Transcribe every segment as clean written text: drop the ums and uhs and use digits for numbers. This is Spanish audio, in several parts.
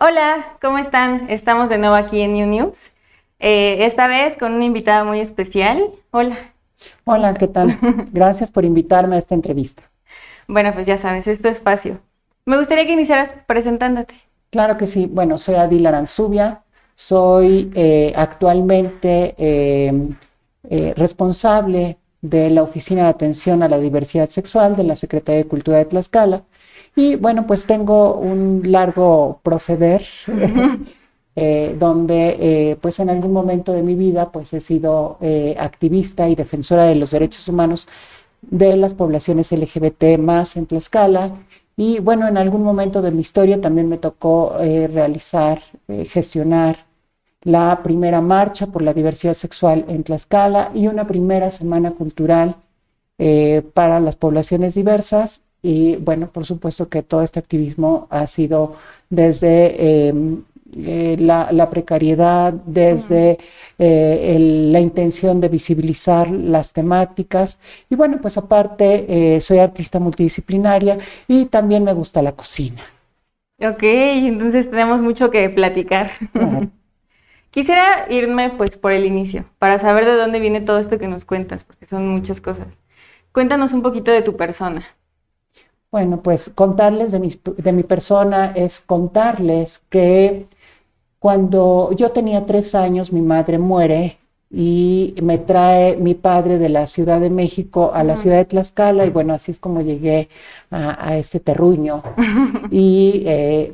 Hola, ¿cómo están? Estamos de nuevo aquí en New News. Esta vez con una invitada muy especial. Hola, ¿cómo Hola, estás? ¿qué tal? Gracias por invitarme a esta entrevista. Bueno, pues ya sabes, es tu espacio. Me gustaría que iniciaras presentándote. Claro que sí. Bueno, soy Adil Aranzubia, soy actualmente responsable de la Oficina de Atención a la Diversidad Sexual de la Secretaría de Cultura de Tlaxcala. Y bueno, pues tengo un largo proceder donde pues en algún momento de mi vida pues he sido activista y defensora de los derechos humanos de las poblaciones LGBT más en Tlaxcala. Y bueno, en algún momento de mi historia también me tocó gestionar la primera marcha por la diversidad sexual en Tlaxcala y una primera semana cultural para las poblaciones diversas. Y bueno, por supuesto que todo este activismo ha sido desde la precariedad, Mm. desde la intención de visibilizar las temáticas. Y bueno, pues aparte soy artista multidisciplinaria y también me gusta la cocina. Ok, entonces tenemos mucho que platicar. Claro. Quisiera irme pues por el inicio, para saber de dónde viene todo esto que nos cuentas, porque son muchas cosas. Cuéntanos un poquito de tu persona. Bueno, pues contarles de mi persona es contarles que cuando yo tenía 3 años, mi madre muere y me trae mi padre de la Ciudad de México a la Ujú. ciudad de Tlaxcala y bueno, así es como llegué a este terruño. Y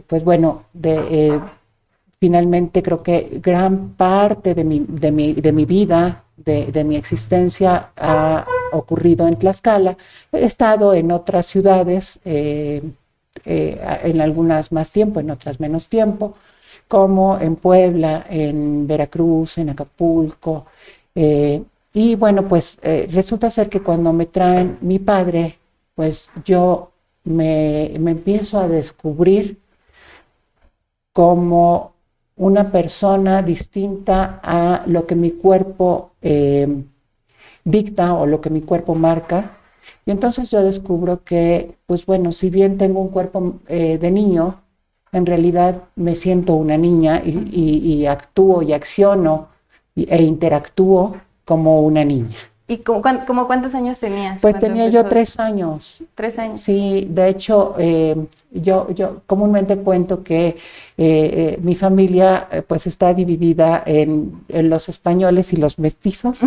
pues bueno, finalmente creo que gran parte de mi vida, de mi existencia ha ocurrido en Tlaxcala. He estado en otras ciudades, en algunas más tiempo, en otras menos tiempo, como en Puebla, en Veracruz, en Acapulco. eh, y bueno, pues resulta ser que cuando me traen mi padre, pues yo me empiezo a descubrir como una persona distinta a lo que mi cuerpo dicta o lo que mi cuerpo marca. Y entonces yo descubro que, pues bueno, si bien tengo un cuerpo de niño, en realidad me siento una niña y actúo y acciono e interactúo como una niña. ¿Y como cuántos años tenías Pues cuando tenía yo empezó esto? 3 años. 3 años. Sí, de hecho, yo comúnmente cuento que mi familia pues está dividida en los españoles y los mestizos.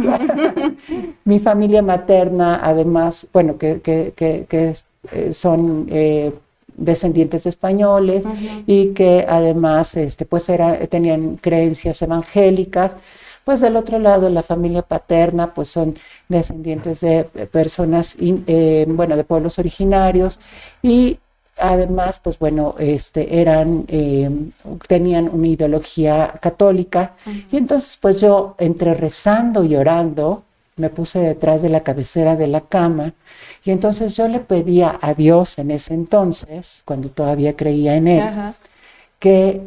Mi familia materna, además, bueno, son descendientes de españoles Ujú. y que además pues tenían creencias evangélicas. Pues del otro lado, la familia paterna, pues son descendientes de personas, bueno, de pueblos originarios y además, pues bueno, tenían una ideología católica y Ujú. entonces pues yo entre rezando y orando me puse detrás de la cabecera de la cama y entonces yo le pedía a Dios en ese entonces, cuando todavía creía en él, Ajá. que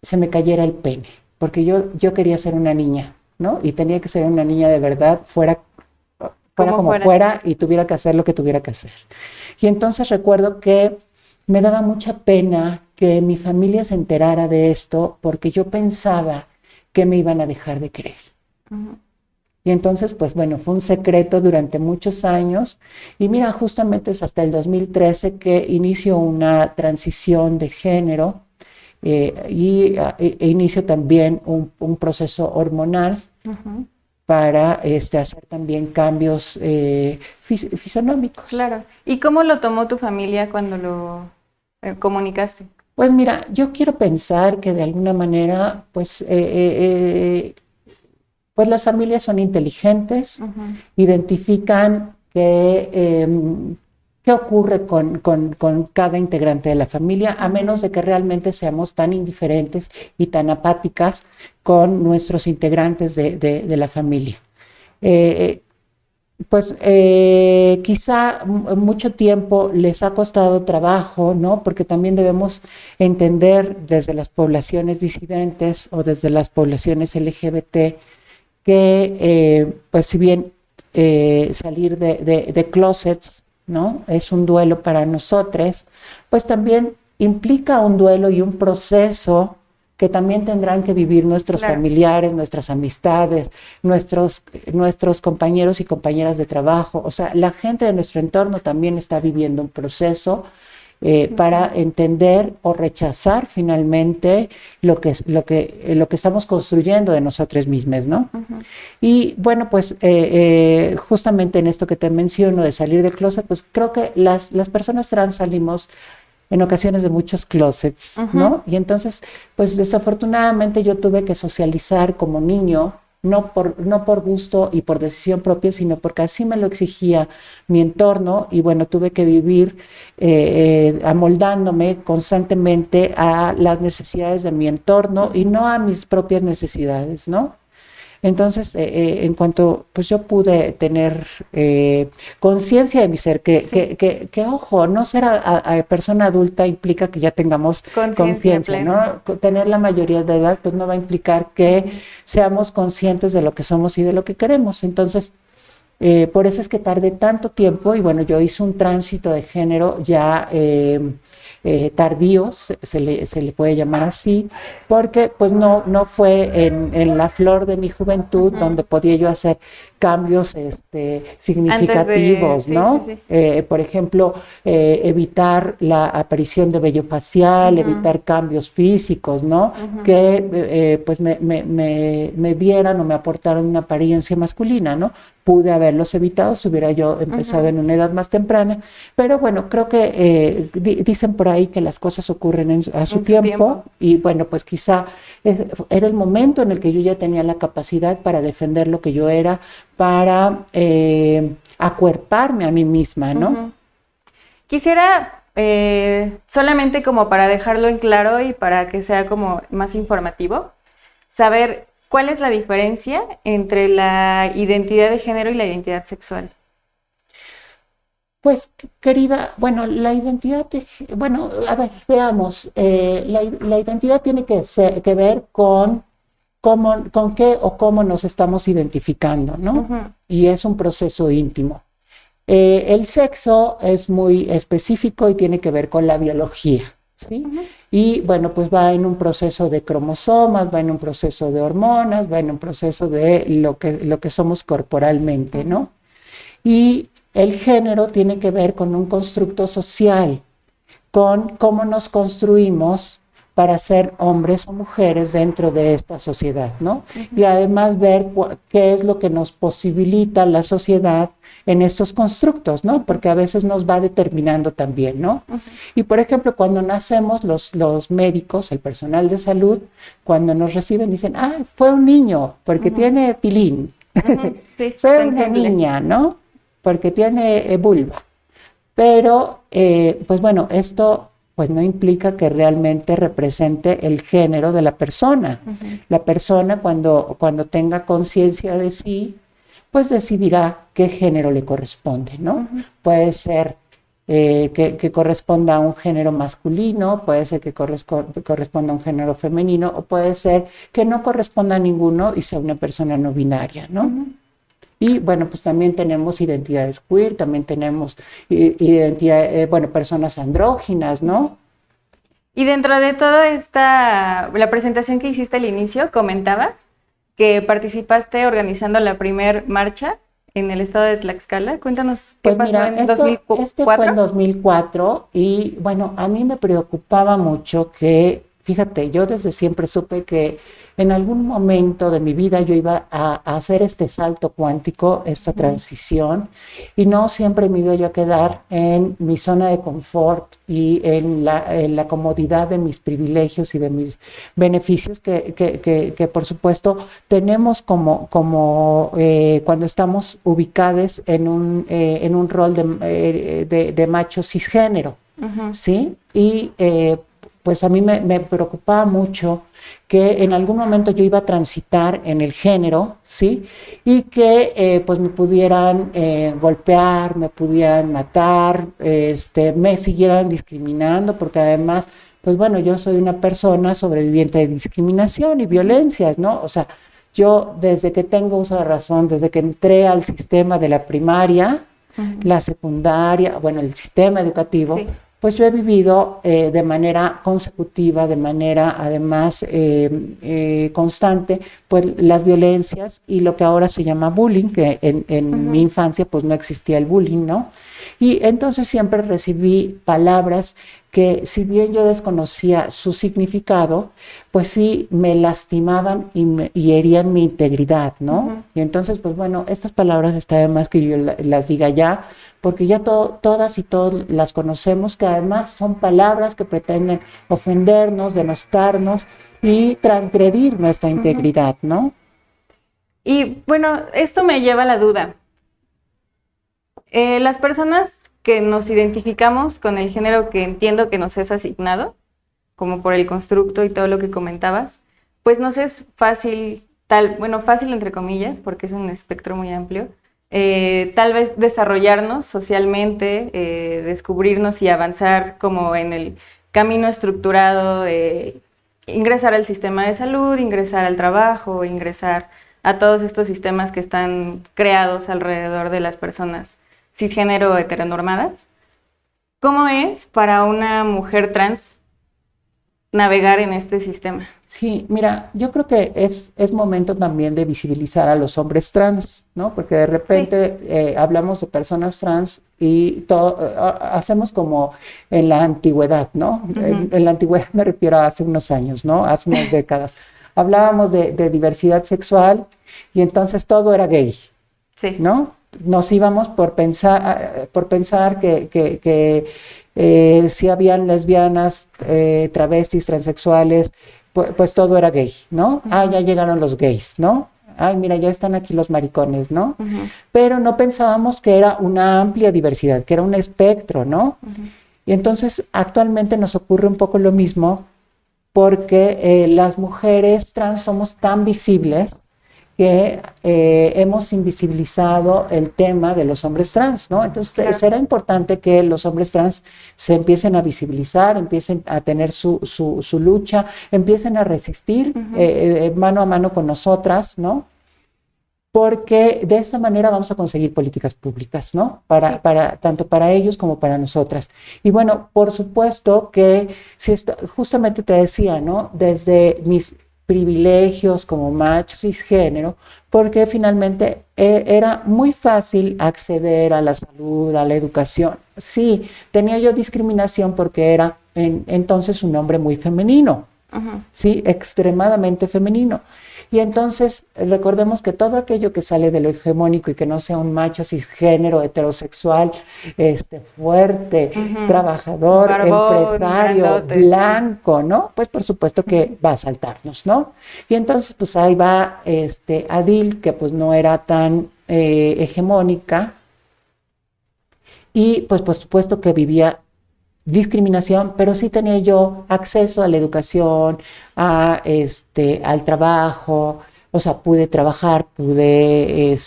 se me cayera el pene, porque yo quería ser una niña, ¿no? Y tenía que ser una niña de verdad, fuera Como como fuera. fuera y tuviera que hacer lo que tuviera que hacer. Y entonces recuerdo que me daba mucha pena que mi familia se enterara de esto porque yo pensaba que me iban a dejar de creer. Ujú. Y entonces, pues bueno, fue un secreto durante muchos años. Y mira, justamente es hasta el 2013 que inicio una transición de género e inicio también un proceso hormonal Ujú. para hacer también cambios fisonómicos. Claro. ¿Y cómo lo tomó tu familia cuando lo comunicaste? Pues mira, yo quiero pensar que de alguna manera, pues las familias son inteligentes, Ujú. identifican qué ocurre con cada integrante de la familia, a menos Ujú. de que realmente seamos tan indiferentes y tan apáticas con nuestros integrantes de la familia. Eh, quizá mucho tiempo les ha costado trabajo, ¿no? Porque también debemos entender desde las poblaciones disidentes o desde las poblaciones LGBT que, pues si bien salir de closets, ¿no? Es un duelo para nosotros, pues también implica un duelo y un proceso que también tendrán que vivir nuestros familiares, nuestras amistades, nuestros compañeros y compañeras de trabajo. O sea, la gente de nuestro entorno también está viviendo un proceso para entender o rechazar finalmente lo que estamos construyendo de nosotros mismos, ¿no? Y bueno, pues justamente en esto que te menciono de salir del closet, pues creo que las personas trans salimos en ocasiones de muchos closets, ¿no? Y entonces, pues desafortunadamente yo tuve que socializar como niño, no por gusto y por decisión propia, sino porque así me lo exigía mi entorno, y bueno, tuve que vivir amoldándome constantemente a las necesidades de mi entorno y no a mis propias necesidades, ¿no? Entonces, en cuanto pues yo pude tener conciencia de mi ser, que ojo, no ser a persona adulta implica que ya tengamos conciencia, ¿no? Tener la mayoría de edad pues no va a implicar que seamos conscientes de lo que somos y de lo que queremos. Entonces, por eso es que tardé tanto tiempo, y bueno, yo hice un tránsito de género ya tardío, se le puede llamar así, porque pues no fue en la flor de mi juventud donde podía yo hacer cambios significativos, ¿no? Por ejemplo, evitar la aparición de vello facial, evitar cambios físicos, ¿no? Que pues me dieran o me aportaran una apariencia masculina, ¿no? Pude haberlos evitado si hubiera yo empezado en una edad más temprana, pero bueno, creo que dicen por ahí que las cosas ocurren a su tiempo, y bueno, pues quizá era el momento en el que yo ya tenía la capacidad para defender lo que yo era, para acuerparme a mí misma, ¿no? Quisiera, solamente como para dejarlo en claro y para que sea como más informativo, saber cuál es la diferencia entre la identidad de género y la identidad sexual. Pues, querida, bueno, la identidad, bueno, a ver, veamos, la identidad tiene que ver con qué o cómo nos estamos identificando, ¿no? Y es un proceso íntimo. El sexo es muy específico y tiene que ver con la biología, ¿sí? Y bueno, pues va en un proceso de cromosomas, va en un proceso de hormonas, va en un proceso de lo que somos corporalmente, ¿no? Y el género tiene que ver con un constructo social, con cómo nos construimos para ser hombres o mujeres dentro de esta sociedad, ¿no? Y además ver qué es lo que nos posibilita la sociedad en estos constructos, ¿no? Porque a veces nos va determinando también, ¿no? Y por ejemplo, cuando nacemos, los médicos, el personal de salud, cuando nos reciben dicen, fue un niño porque tiene pilín, Sí, fue una niña, ¿no? Porque tiene vulva. Pero, pues bueno, esto pues no implica que realmente represente el género de la persona. La persona cuando tenga conciencia de sí, pues decidirá qué género le corresponde, ¿no? Puede ser que corresponda a un género masculino, puede ser que corresponda a un género femenino, o puede ser que no corresponda a ninguno y sea una persona no binaria, ¿no? Y bueno, pues también tenemos identidades queer, también tenemos personas andróginas, ¿no? Y dentro de toda la presentación que hiciste al inicio, comentabas que participaste organizando la primer marcha en el estado de Tlaxcala. Cuéntanos qué pasó en 2004. Este fue en 2004 y bueno, a mí me preocupaba mucho que, fíjate, yo desde siempre supe que en algún momento de mi vida yo iba a hacer este salto cuántico, esta transición, y no siempre me iba yo a quedar en mi zona de confort y en la comodidad de mis privilegios y de mis beneficios que por supuesto tenemos como cuando estamos ubicados en un rol de macho cisgénero, ¿sí? Y pues a mí me preocupaba mucho que en algún momento yo iba a transitar en el género, ¿sí? Y que pues me pudieran golpear, me pudieran matar, me siguieran discriminando, porque además, pues bueno, yo soy una persona sobreviviente de discriminación y violencias, ¿no? O sea, yo desde que tengo uso de razón, desde que entré al sistema de la primaria, la secundaria, bueno, el sistema educativo, pues yo he vivido de manera consecutiva, de manera además constante, pues las violencias y lo que ahora se llama bullying, que en mi infancia pues no existía el bullying, ¿no? Y entonces siempre recibí palabras que si bien yo desconocía su significado, pues sí me lastimaban y herían mi integridad, ¿no? Y entonces, pues bueno, estas palabras está de más que yo las diga ya, porque ya todas y todos las conocemos, que además son palabras que pretenden ofendernos, denostarnos y transgredir nuestra integridad, ¿no? Y bueno, esto me lleva a la duda. Las personas que nos identificamos con el género que entiendo que nos es asignado, como por el constructo y todo lo que comentabas, pues nos es fácil, fácil entre comillas, porque es un espectro muy amplio, tal vez desarrollarnos socialmente, descubrirnos y avanzar como en el camino estructurado, ingresar al sistema de salud, ingresar al trabajo, ingresar a todos estos sistemas que están creados alrededor de las personas cisgénero heteronormadas. ¿Cómo es para una mujer trans navegar en este sistema? Sí, mira, yo creo que es momento también de visibilizar a los hombres trans, ¿no? Porque de repente hablamos de personas trans y hacemos como en la antigüedad, ¿no? En la antigüedad me refiero a hace unos años, ¿no? Hace unas décadas. Hablábamos de diversidad sexual y entonces todo era gay, ¿no? Nos íbamos por pensar que si habían lesbianas, travestis, transexuales, pues todo era gay, ¿no? Ya llegaron los gays, ¿no? Mira, ya están aquí los maricones, ¿no? Pero no pensábamos que era una amplia diversidad, que era un espectro, ¿no? Y entonces actualmente nos ocurre un poco lo mismo porque las mujeres trans somos tan visibles que hemos invisibilizado el tema de los hombres trans, ¿no? Entonces será importante que los hombres trans se empiecen a visibilizar, empiecen a tener su lucha, empiecen a resistir mano a mano con nosotras, ¿no? Porque de esa manera vamos a conseguir políticas públicas, ¿no? Tanto para ellos como para nosotras. Y bueno, por supuesto que justamente te decía, ¿no? Desde mis privilegios como macho cisgénero, porque finalmente era muy fácil acceder a la salud, a la educación. Sí, tenía yo discriminación porque era entonces un hombre muy femenino, sí, extremadamente femenino. Y entonces recordemos que todo aquello que sale de lo hegemónico y que no sea un macho cisgénero, heterosexual, fuerte, trabajador, barbón, empresario, blanco, ¿no? Pues por supuesto que va a saltarnos, ¿no? Y entonces pues ahí va Adil, que pues no era tan hegemónica, y pues por supuesto que vivía discriminación, pero sí tenía yo acceso a la educación, al trabajo, o sea, pude trabajar, pude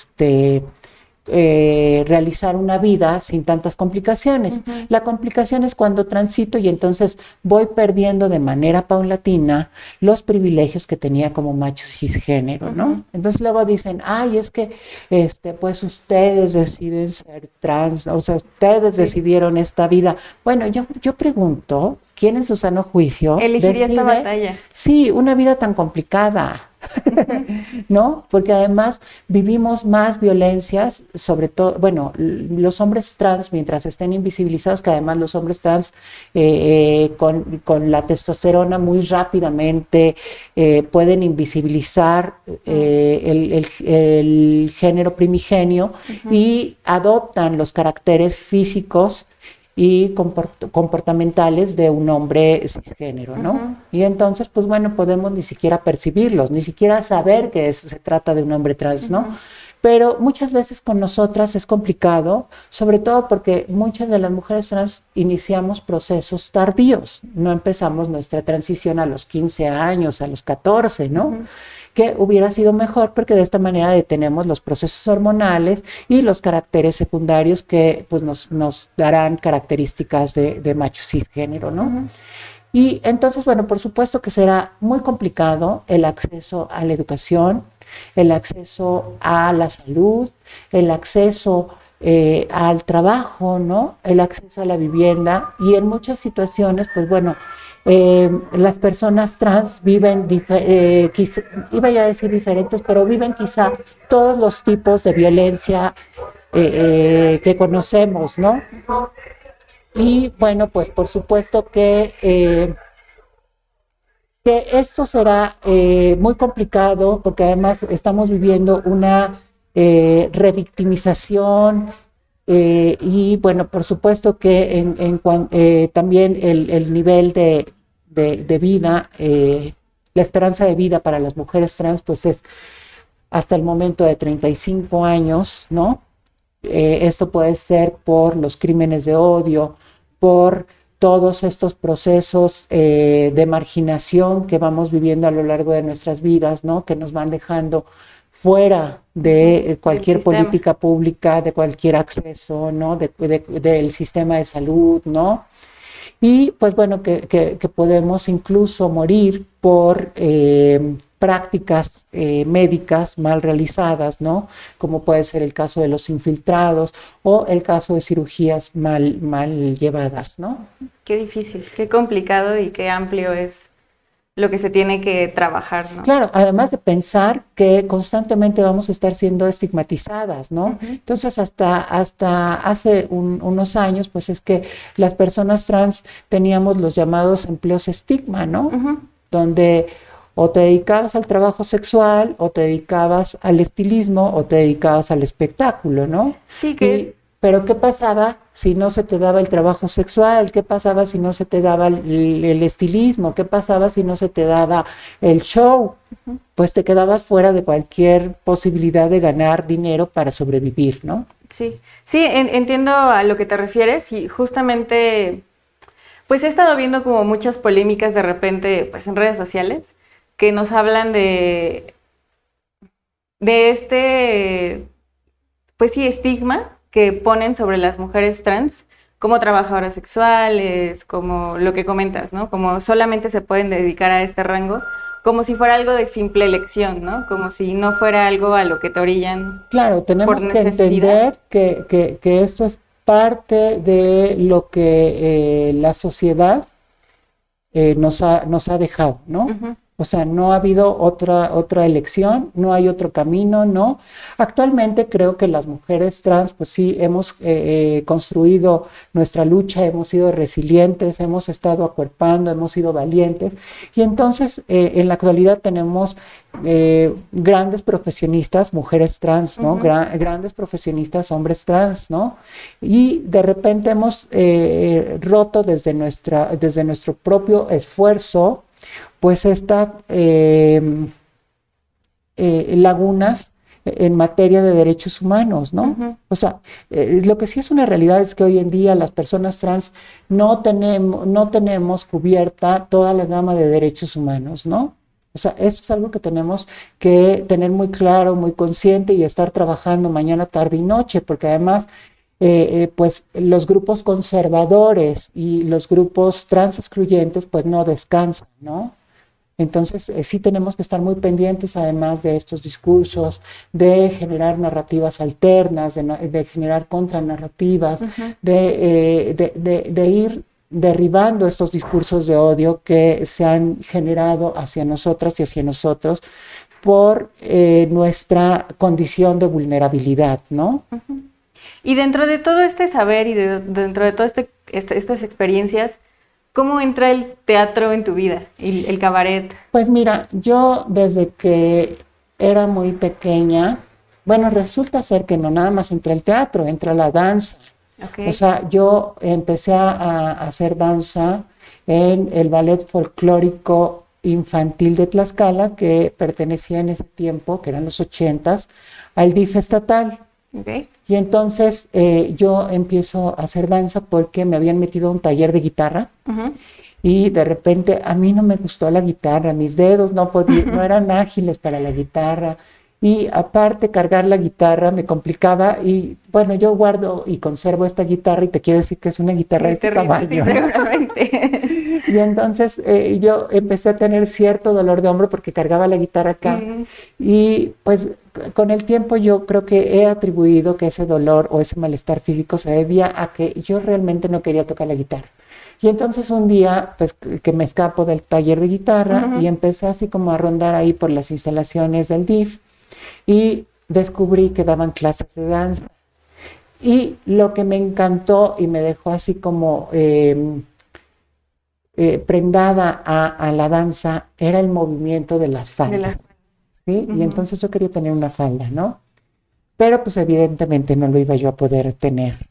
realizar una vida sin tantas complicaciones. La complicación es cuando transito y entonces voy perdiendo de manera paulatina los privilegios que tenía como macho cisgénero, ¿no? Entonces luego dicen, es que pues ustedes deciden ser trans, o sea, ustedes decidieron esta vida. Bueno, yo pregunto, ¿quién en su sano juicio elegiría esta batalla? Sí, una vida tan complicada, ¿no? Porque además vivimos más violencias, sobre todo, bueno, los hombres trans, mientras estén invisibilizados, que además los hombres trans con la testosterona muy rápidamente pueden invisibilizar el género primigenio y adoptan los caracteres físicos y comportamentales de un hombre cisgénero, ¿no? Y entonces, pues bueno, podemos ni siquiera percibirlos, ni siquiera saber que se trata de un hombre trans, ¿no? Pero muchas veces con nosotras es complicado, sobre todo porque muchas de las mujeres trans iniciamos procesos tardíos, no empezamos nuestra transición a los 15 años, a los 14, ¿no? Que hubiera sido mejor porque de esta manera detenemos los procesos hormonales y los caracteres secundarios que pues nos darán características de macho cisgénero, ¿no? Y entonces, bueno, por supuesto que será muy complicado el acceso a la educación, el acceso a la salud, el acceso al trabajo, ¿no? El acceso a la vivienda y en muchas situaciones, pues bueno, las personas trans viven, iba ya a decir diferentes, pero viven quizá todos los tipos de violencia que conocemos, ¿no? Y bueno, pues por supuesto que esto será muy complicado porque además estamos viviendo una revictimización y bueno, por supuesto que también el nivel de vida, la esperanza de vida para las mujeres trans pues es hasta el momento de 35 años, ¿no? Esto puede ser por los crímenes de odio, por todos estos procesos de marginación que vamos viviendo a lo largo de nuestras vidas, ¿no? Que nos van dejando fuera de cualquier política pública, de cualquier acceso, ¿no? Del sistema de salud, ¿no? Y pues bueno, que podemos incluso morir por prácticas médicas mal realizadas, ¿no? Como puede ser el caso de los infiltrados o el caso de cirugías mal llevadas, ¿no? Qué difícil, qué complicado y qué amplio es lo que se tiene que trabajar, ¿no? Claro, además de pensar que constantemente vamos a estar siendo estigmatizadas, ¿no? Entonces, hasta hace unos años, pues es que las personas trans teníamos los llamados empleos estigma, ¿no? Donde o te dedicabas al trabajo sexual, o te dedicabas al estilismo, o te dedicabas al espectáculo, ¿no? Sí, Pero ¿qué pasaba si no se te daba el trabajo sexual? ¿Qué pasaba si no se te daba el estilismo? ¿Qué pasaba si no se te daba el show? Pues te quedabas fuera de cualquier posibilidad de ganar dinero para sobrevivir, ¿no? Sí, entiendo a lo que te refieres y justamente, pues he estado viendo como muchas polémicas de repente, pues en redes sociales, que nos hablan de este, pues sí, estigma que ponen sobre las mujeres trans como trabajadoras sexuales, como lo que comentas, ¿no? Como solamente se pueden dedicar a este rango, como si fuera algo de simple elección, ¿no? Como si no fuera algo a lo que te orillan. Claro, tenemos que entender que esto es parte de lo que la sociedad nos ha dejado, ¿no? O sea, no ha habido otra elección, no hay otro camino, ¿no? Actualmente creo que las mujeres trans, pues sí, hemos construido nuestra lucha, hemos sido resilientes, hemos estado acuerpando, hemos sido valientes. Y entonces, en la actualidad tenemos grandes profesionistas, mujeres trans, ¿no? Grandes profesionistas, hombres trans, ¿no? Y de repente hemos roto desde nuestro propio esfuerzo, pues estas lagunas en materia de derechos humanos, ¿no? O sea, lo que sí es una realidad es que hoy en día las personas trans no tenemos cubierta toda la gama de derechos humanos, ¿no? O sea, esto es algo que tenemos que tener muy claro, muy consciente y estar trabajando mañana, tarde y noche, porque además pues los grupos conservadores y los grupos trans excluyentes pues no descansan, ¿no? Entonces sí tenemos que estar muy pendientes además de estos discursos, de generar narrativas alternas, de generar contranarrativas, de ir derribando estos discursos de odio que se han generado hacia nosotras y hacia nosotros por nuestra condición de vulnerabilidad, ¿no? Y dentro de todo este saber y dentro de todas estas experiencias, ¿cómo entra el teatro en tu vida, el cabaret? Pues mira, yo desde que era muy pequeña, bueno, resulta ser que no nada más entra el teatro, entra la danza. Okay. O sea, yo empecé a hacer danza en el ballet folclórico infantil de Tlaxcala, que pertenecía en ese tiempo, que eran los 80s, al DIF estatal. Okay. Y entonces yo empiezo a hacer danza porque me habían metido a un taller de guitarra y de repente a mí no me gustó la guitarra, mis dedos no eran ágiles para la guitarra Y aparte cargar la guitarra me complicaba y bueno, yo guardo y conservo esta guitarra y te quiero decir que es una guitarra de este tamaño, ¿no? Seguramente. Y entonces yo empecé a tener cierto dolor de hombro porque cargaba la guitarra acá. Y pues con el tiempo yo creo que he atribuido que ese dolor o ese malestar físico se debía a que yo realmente no quería tocar la guitarra. Y entonces un día, pues que me escapo del taller de guitarra y empecé así como a rondar ahí por las instalaciones del DIF y descubrí que daban clases de danza. Y lo que me encantó y me dejó así como prendada a la danza era el movimiento de las faldas, ¿sí? Y entonces yo quería tener una falda, ¿no? Pero pues evidentemente no lo iba yo a poder tener.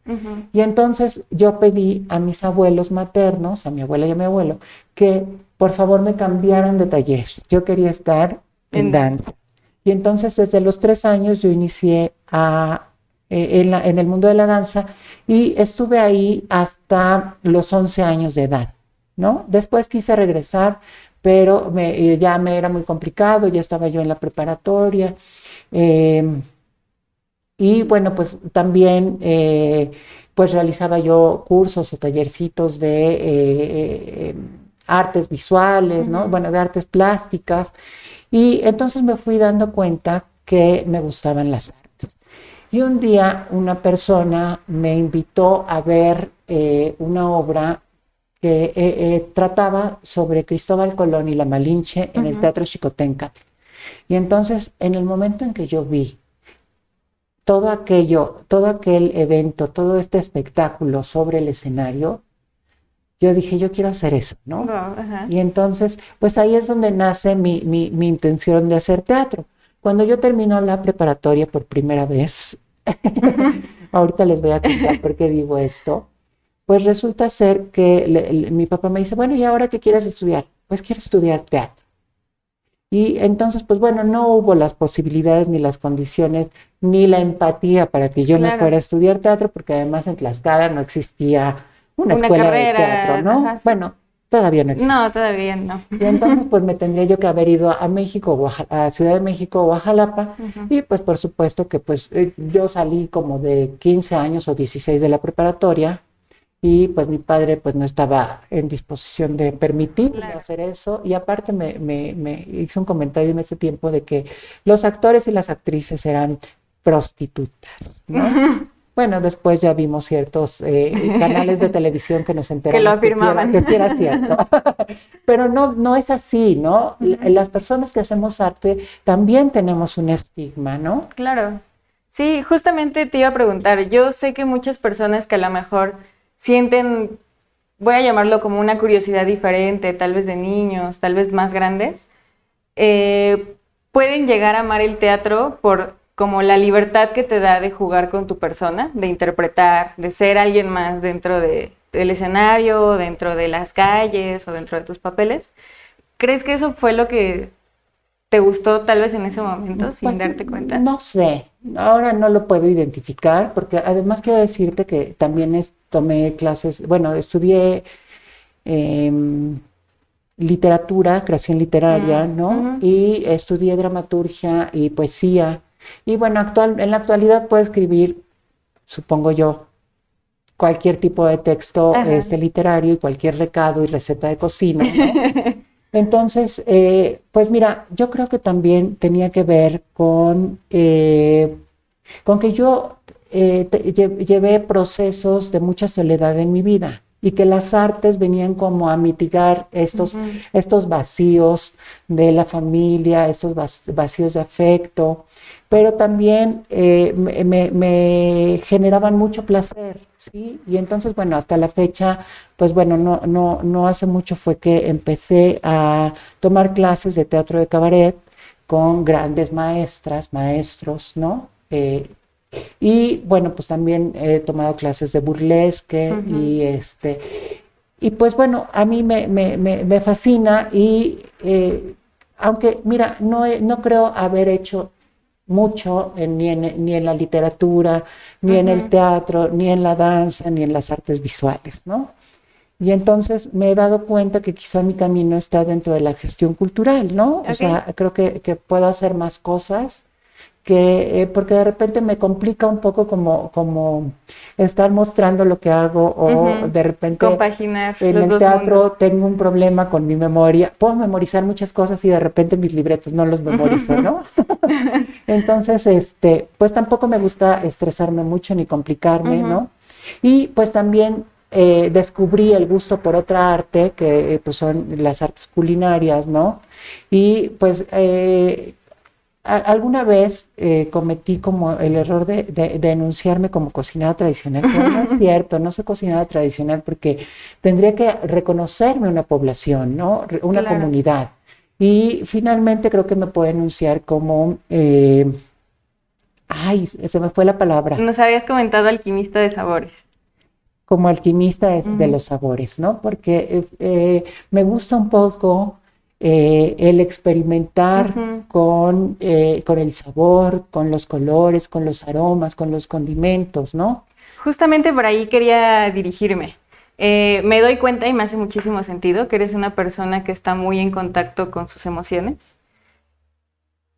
Y entonces yo pedí a mis abuelos maternos, a mi abuela y a mi abuelo, que por favor me cambiaran de taller. Yo quería estar en danza. Y entonces desde los 3 años yo inicié en el mundo de la danza y estuve ahí hasta los 11 años de edad, ¿no? Después quise regresar, pero ya me era muy complicado, ya estaba yo en la preparatoria. Y bueno, pues también pues realizaba yo cursos o tallercitos de artes visuales, ¿no? Bueno, de artes plásticas. Y entonces me fui dando cuenta que me gustaban las artes. Y un día una persona me invitó a ver una obra que trataba sobre Cristóbal Colón y la Malinche en el Teatro Xicoténcatl. Y entonces, en el momento en que yo vi todo aquel evento, todo este espectáculo sobre el escenario, yo dije, yo quiero hacer eso, ¿no? Y entonces, pues ahí es donde nace mi intención de hacer teatro. Cuando yo termino la preparatoria por primera vez, ahorita les voy a contar por qué digo esto, pues resulta ser que mi papá me dice, bueno, ¿y ahora qué quieres estudiar? Pues quiero estudiar teatro. Y entonces, pues bueno, no hubo las posibilidades ni las condiciones ni la empatía para que yo me fuera a estudiar teatro, porque además en Tlaxcala no existía una escuela carrera, de teatro, ¿no? Ajá, sí. Bueno, todavía no existe. No, todavía no. Y entonces, pues me tendría yo que haber ido a México, a Ciudad de México o a Jalapa, y pues por supuesto que pues yo salí como de 15 años o 16 de la preparatoria, y pues mi padre pues no estaba en disposición de permitirme hacer eso, y aparte me hizo un comentario en ese tiempo de que los actores y las actrices eran prostitutas, ¿no? Bueno, después ya vimos ciertos canales de televisión que nos enteramos que lo afirmaban. Que sí era cierto. Pero no es así, ¿no? Las personas que hacemos arte también tenemos un estigma, ¿no? Claro. Sí, justamente te iba a preguntar, yo sé que muchas personas que a lo mejor sienten, voy a llamarlo como una curiosidad diferente, tal vez de niños, tal vez más grandes, pueden llegar a amar el teatro por como la libertad que te da de jugar con tu persona, de interpretar, de ser alguien más dentro del escenario, dentro de las calles o dentro de tus papeles. ¿Crees que eso fue lo que te gustó tal vez en ese momento, sin darte cuenta? No sé, ahora no lo puedo identificar, porque además quiero decirte que también tomé clases, bueno, estudié literatura, creación literaria, ¿no? Y estudié dramaturgia y poesía. Y bueno, en la actualidad puedo escribir, supongo yo, cualquier tipo de texto literario y cualquier recado y receta de cocina, ¿no? Entonces, pues mira, yo creo que también tenía que ver con que yo llevé procesos de mucha soledad en mi vida y que las artes venían como a mitigar estos vacíos de la familia, estos vacíos de afecto, pero también me generaban mucho placer, ¿sí? Y entonces, bueno, hasta la fecha, pues bueno, no hace mucho fue que empecé a tomar clases de teatro de cabaret con grandes maestros, ¿no? Y bueno, pues también he tomado clases de burlesque y pues bueno, a mí me fascina y aunque mira, no creo haber hecho mucho ni en la literatura, ni en el teatro, ni en la danza, ni en las artes visuales, ¿no? Y entonces me he dado cuenta que quizá mi camino está dentro de la gestión cultural, ¿no? O sea, creo que puedo hacer más cosas porque de repente me complica un poco como estar mostrando lo que hago o de repente compaginar en los el dos teatro mundos. tengo un problema con mi memoria. Puedo memorizar muchas cosas y de repente mis libretos no los memorizo, ¿no? Entonces, pues tampoco me gusta estresarme mucho ni complicarme, ¿no? Y pues también descubrí el gusto por otra arte, que pues son las artes culinarias, ¿no? Y pues alguna vez cometí como el error de enunciarme como cocinera tradicional, pero no es cierto, no soy cocinera tradicional porque tendría que reconocerme una población, ¿no? Una Claro. comunidad. Y finalmente creo que me puedo enunciar como, ay, se me fue la palabra, Nos habías comentado alquimista de sabores. como alquimista de Ujú, los sabores, ¿no? Porque me gusta un poco el experimentar ujú. con el sabor, con los colores, con los aromas, con los condimentos, ¿no? Justamente por ahí quería dirigirme. Me doy cuenta y me hace muchísimo sentido que eres una persona que está muy en contacto con sus emociones.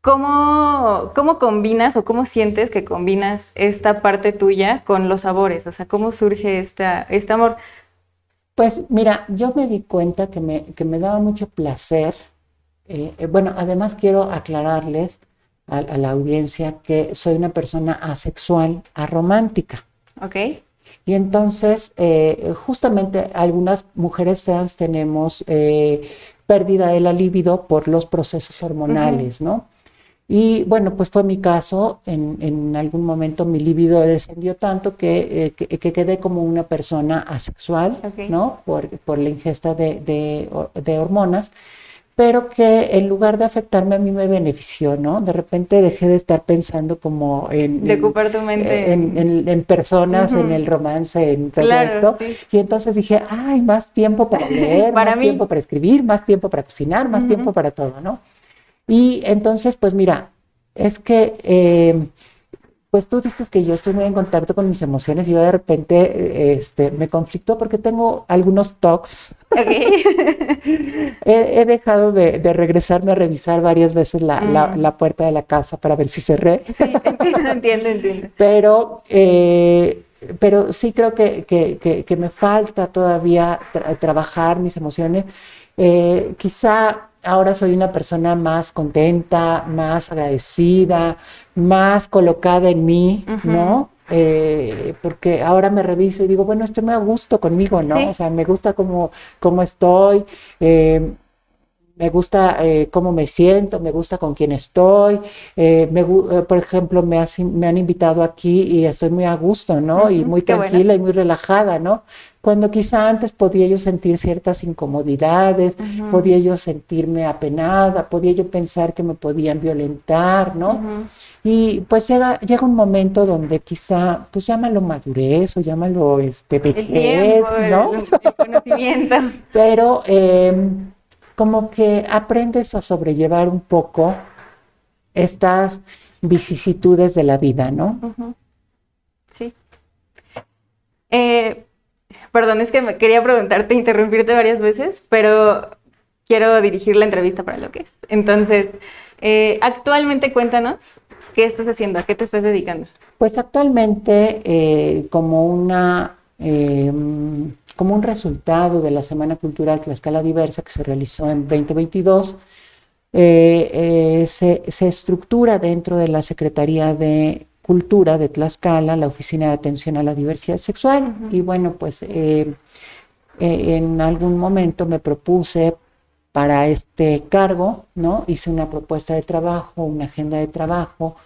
¿Cómo combinas o cómo sientes que combinas esta parte tuya con los sabores? O sea, ¿cómo surge este amor? Pues mira, yo me di cuenta que me daba mucho placer. Bueno, además quiero aclararles a la audiencia que soy una persona asexual, aromántica. ¿Ok? Y entonces, justamente algunas mujeres trans tenemos pérdida de la libido por los procesos Ujú, hormonales, ¿no? Y bueno, pues fue mi caso, en algún momento mi libido descendió tanto que quedé como una persona asexual, ok. ¿no? Por la ingesta de hormonas, pero que en lugar de afectarme a mí me benefició, ¿no? De repente dejé de estar pensando como De ocupar tu mente en personas, en Ujú, el romance, en todo claro, esto, sí. y entonces dije, ay, más tiempo para leer, Para más tiempo mí. para escribir, más tiempo para cocinar, más tiempo Ujú. para todo, ¿no? Y entonces, pues mira, es que pues tú dices que yo estoy muy en contacto con mis emociones y yo de repente me conflicto porque tengo algunos TOCs. Ok. He dejado de regresarme a revisar varias veces Mm, la puerta de la casa para ver si cerré, sí, entiendo, entiendo, entiendo. pero, pero sí creo que me falta todavía trabajar mis emociones. Quizá ahora soy una persona más contenta, más agradecida, más colocada en mí, Ujú. ¿no? Porque ahora me reviso y digo, bueno, estoy muy a gusto conmigo, ¿no? O Sí, sea, me gusta cómo estoy, me gusta cómo me siento, me gusta con quién estoy. Por ejemplo, me han invitado aquí y estoy muy a gusto, ¿no? Y ujú, muy qué bueno. tranquila y muy relajada, ¿no? Cuando quizá antes podía yo sentir ciertas incomodidades, Ujú, podía yo sentirme apenada, podía yo pensar que me podían violentar, ¿no? ujú. Y pues llega un momento donde quizá, pues llámalo madurez o llámalo El tiempo, vejez, ¿no? el conocimiento. Pero como que aprendes a sobrellevar un poco estas vicisitudes de la vida, ¿no? Ujú, sí. Eh, Perdón, es que me quería preguntarte, interrumpirte varias veces, pero quiero dirigir la entrevista para lo que es. Entonces, actualmente cuéntanos qué estás haciendo, a qué te estás dedicando. Pues actualmente, como un resultado de la Semana Cultural Tlaxcala Diversa que se realizó en 2022, se estructura dentro de la Secretaría de Cultura de Tlaxcala, la Oficina de Atención a la Diversidad Sexual. Ujú, Y bueno, pues en algún momento me propuse para este cargo, ¿no? Hice una propuesta de trabajo, una agenda de trabajo,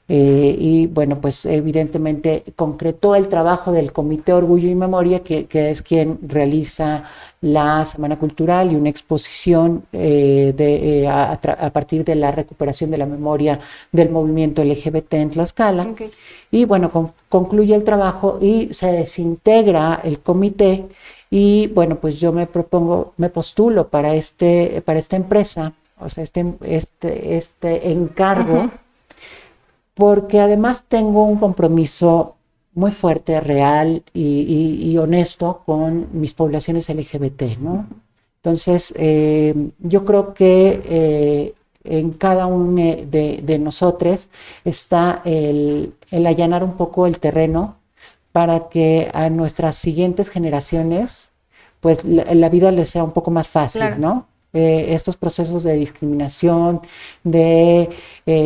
y bueno, pues evidentemente concretó el trabajo del Comité Orgullo y Memoria, que es quien realiza la Semana Cultural y una exposición a partir de la recuperación de la memoria del movimiento LGBT en Tlaxcala. ok. Y bueno, concluye el trabajo y se desintegra el comité y bueno, pues yo me postulo para esta empresa, o sea, este encargo, Ujú, porque además tengo un compromiso muy fuerte, real y honesto con mis poblaciones LGBT, ¿no? Entonces, yo creo que en cada uno de nosotros está el allanar un poco el terreno para que a nuestras siguientes generaciones, pues la vida les sea un poco más fácil, Claro. ¿no? Estos procesos de discriminación, de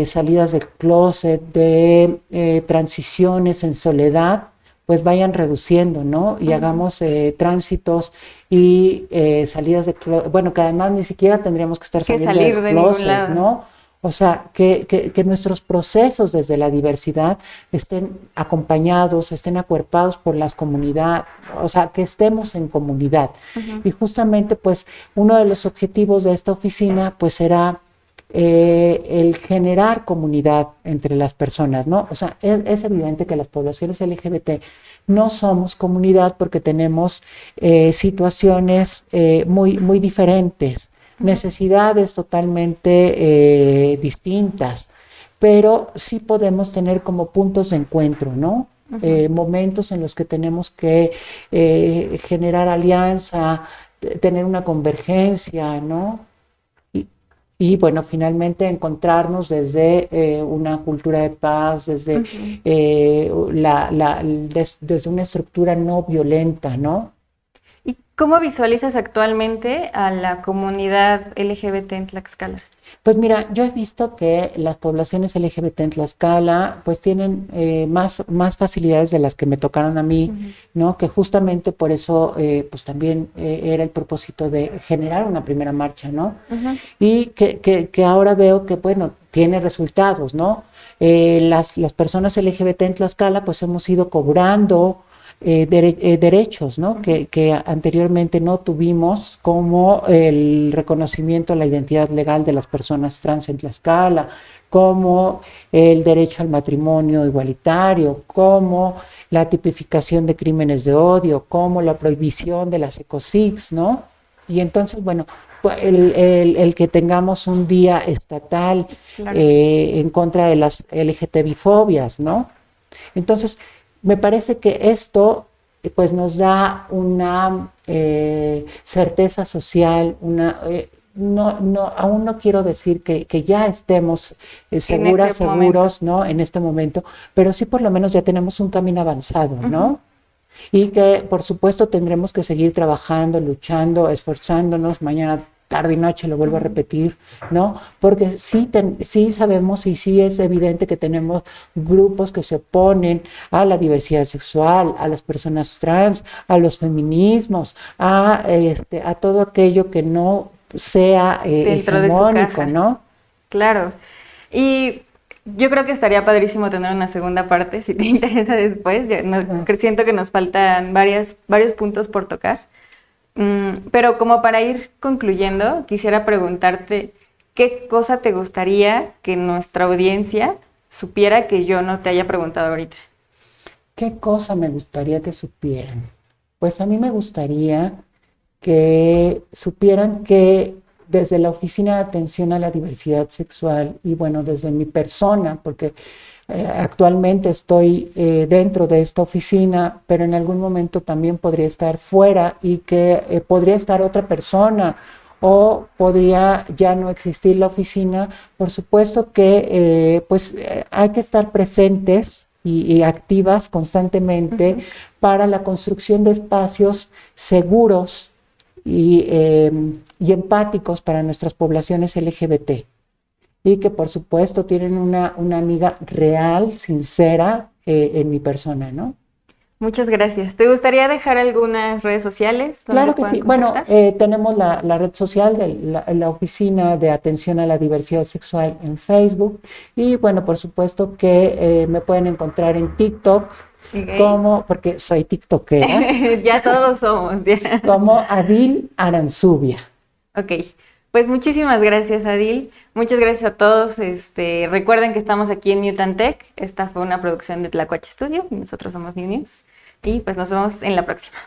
salidas del closet, de transiciones en soledad, pues vayan reduciendo, ¿no? Y hagamos tránsitos y salidas de closet, bueno, que además ni siquiera tendríamos que estar saliendo salir del de ningún closet, lado. ¿no? O sea, que nuestros procesos desde la diversidad estén acompañados, estén acuerpados por las comunidades, o sea, que estemos en comunidad. Y justamente, pues, uno de los objetivos de esta oficina, pues, será el generar comunidad entre las personas, ¿no? O sea, es evidente que las poblaciones LGBT no somos comunidad porque tenemos situaciones muy diferentes, necesidades totalmente distintas, pero sí podemos tener como puntos de encuentro, ¿no? Momentos en los que tenemos que generar alianza, tener una convergencia, ¿no? Y bueno, finalmente encontrarnos desde una cultura de paz, desde, desde una estructura no violenta, ¿no? ¿Y cómo visualizas actualmente a la comunidad LGBT en Tlaxcala? Pues mira, yo he visto que las poblaciones LGBT en Tlaxcala pues tienen más facilidades de las que me tocaron a mí, ¿no? Que justamente por eso pues también era el propósito de generar una primera marcha, ¿no? Y que ahora veo que, bueno, tiene resultados, ¿no? Las personas LGBT en Tlaxcala pues hemos ido cobrando derechos, ¿no? Que anteriormente no tuvimos, como el reconocimiento a la identidad legal de las personas trans en Tlaxcala, como el derecho al matrimonio igualitario, como la tipificación de crímenes de odio, como la prohibición de las ecocigs, ¿no? Y entonces, bueno, el que tengamos un día estatal en contra de las LGTB-fobias, ¿no? Entonces, me parece que esto pues nos da una certeza social, aún no quiero decir que ya estemos seguros, ¿no? En este momento, pero sí por lo menos ya tenemos un camino avanzado, ¿no? Y que por supuesto tendremos que seguir trabajando, luchando, esforzándonos. Mañana, tarde y noche, lo vuelvo a repetir, ¿no? Porque sí sabemos y sí es evidente que tenemos grupos que se oponen a la diversidad sexual, a las personas trans, a los feminismos, a todo aquello que no sea hegemónico, ¿no? Claro. Y yo creo que estaría padrísimo tener una segunda parte, si te interesa después. Siento que nos faltan varios puntos por tocar. Pero como para ir concluyendo, quisiera preguntarte qué cosa te gustaría que nuestra audiencia supiera que yo no te haya preguntado ahorita. ¿Qué cosa me gustaría que supieran? Pues a mí me gustaría que supieran que desde la Oficina de Atención a la Diversidad Sexual y bueno, desde mi persona, porque actualmente estoy dentro de esta oficina, pero en algún momento también podría estar fuera y que podría estar otra persona o podría ya no existir la oficina. Por supuesto que hay que estar presentes y activas constantemente para la construcción de espacios seguros y empáticos para nuestras poblaciones LGBT. Y que por supuesto tienen una amiga real, sincera en mi persona, ¿no? Muchas gracias. ¿Te gustaría dejar algunas redes sociales? Claro que sí. Bueno, tenemos la red social de la Oficina de Atención a la Diversidad Sexual en Facebook. Y bueno, por supuesto que me pueden encontrar en TikTok, porque soy tiktokera. Ya todos somos. Ya. Como Adil Aranzubia. Ok. Pues muchísimas gracias, Adil. Muchas gracias a todos. Recuerden que estamos aquí en Mutant Tech. Esta fue una producción de Tlacuache Studio. Nosotros somos New News. Y pues nos vemos en la próxima.